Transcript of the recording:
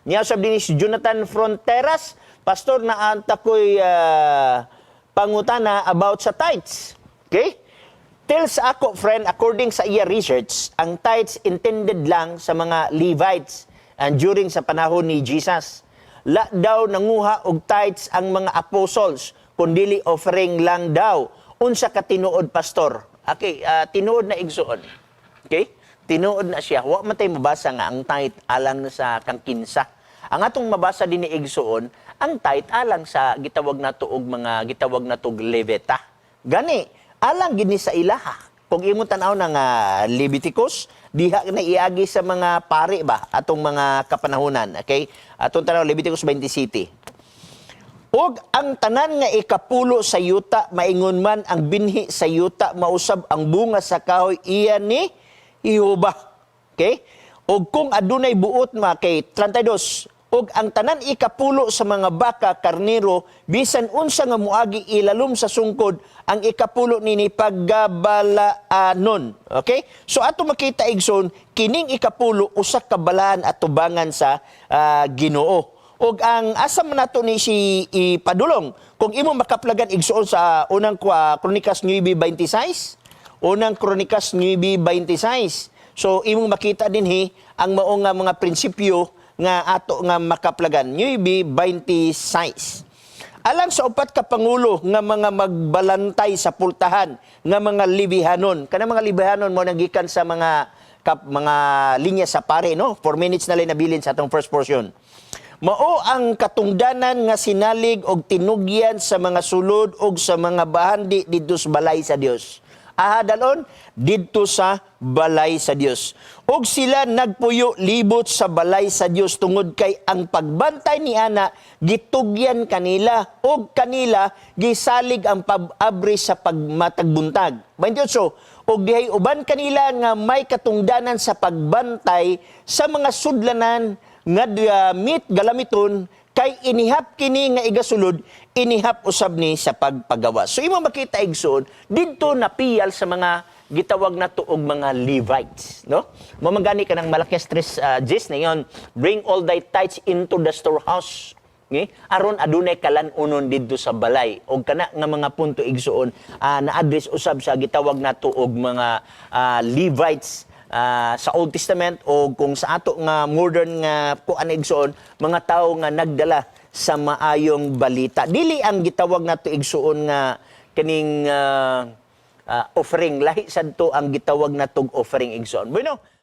Niya usab din si Jonathan Fronteras, pastor na anta ko'y pangutana about sa tithes. Okay? Tells ako, friend, according sa iya research, ang tithes intended lang sa mga Levites and during sa panahon ni Jesus. La daw nanguha og tithes ang mga apostles, kundili offering lang daw. Unsa ka tinuod, pastor? Okay, tinuod na igsuon. Okay? Tinuod na siya. Wa man tay mabasa nga ang tithe alang sa kangkinsa. Ang atong mabasa din ni igsuon, ang tithe alang sa gitawag nato og mga gitawag nato levita. Gani, alang gini sa ilaha. Kung imo tan-aw ng Leviticus, diha na iagi sa mga pari ba atong mga kapanahunan, okay? Atong tanaw Leviticus 27. Og ang tanan nga ikapulo sa yuta maingon man ang binhi sa yuta mausab ang bunga sa kahoy iya ni Jehova. Okay? Og kung adunay buot kay 32, og ang tanan ikapulo sa mga baka, karnero, bisan unsa nga muagi ilalom sa sungkod, ang ikapulo nini paggabalaanon. Okay? So ato makita igsoon, kining ikapulo usa ka balaan at tubangan sa Ginoo. Og ang asam nato ni si ipadulong, kung imo makaplagan igsuon sa unang Kronikas 9:26, unang Kronikas 9:26. So imong makita dinhi ang mao nga mga prinsipyo nga ato nga makaplagan 9:26. Alang sa upat ka pangulo nga mga magbalantay sa pultahan nga mga libihanon. Kana mga libihanon mo nagikan sa mga linya sa pare, no? 4 minutes na lang nabilin sa atong first portion. Mao ang katungdanan nga sinalig og tinugyan sa mga sulod og sa mga bahandi didto sa balay sa Dios. Ahadalon didto sa balay sa Dios. Og sila nagpuyo libot sa balay sa Dios tungod kay ang pagbantay ni ana gitugyan kanila og kanila gisalig ang pag-abri sa pagmatagbuntag. 28. Og dihay uban kanila nga may katungdanan sa pagbantay sa mga sudlanan nga galamiton kay inihap kini nga igasulod, inihap usab ni sa pagpagawa. So imo makita igsoon didto napiyal sa mga gitawag nato og mga Levites, no? Mamagani ka ng malaki stress gist na yon, bring all thy tithes into the storehouse. Okay? Aron adunay kalanunon didto sa balay og kana nga mga punto igsoon na-address usab sa gitawag nato og mga Levites sa Old Testament o kung sa ato nga modern nga kuan igsoon, mga tawo nga nagdala sa maayong balita. Dili ang gitawag nato igsoon nga kining offering, lahi sadto ang gitawag natong offering igsoon. Bueno,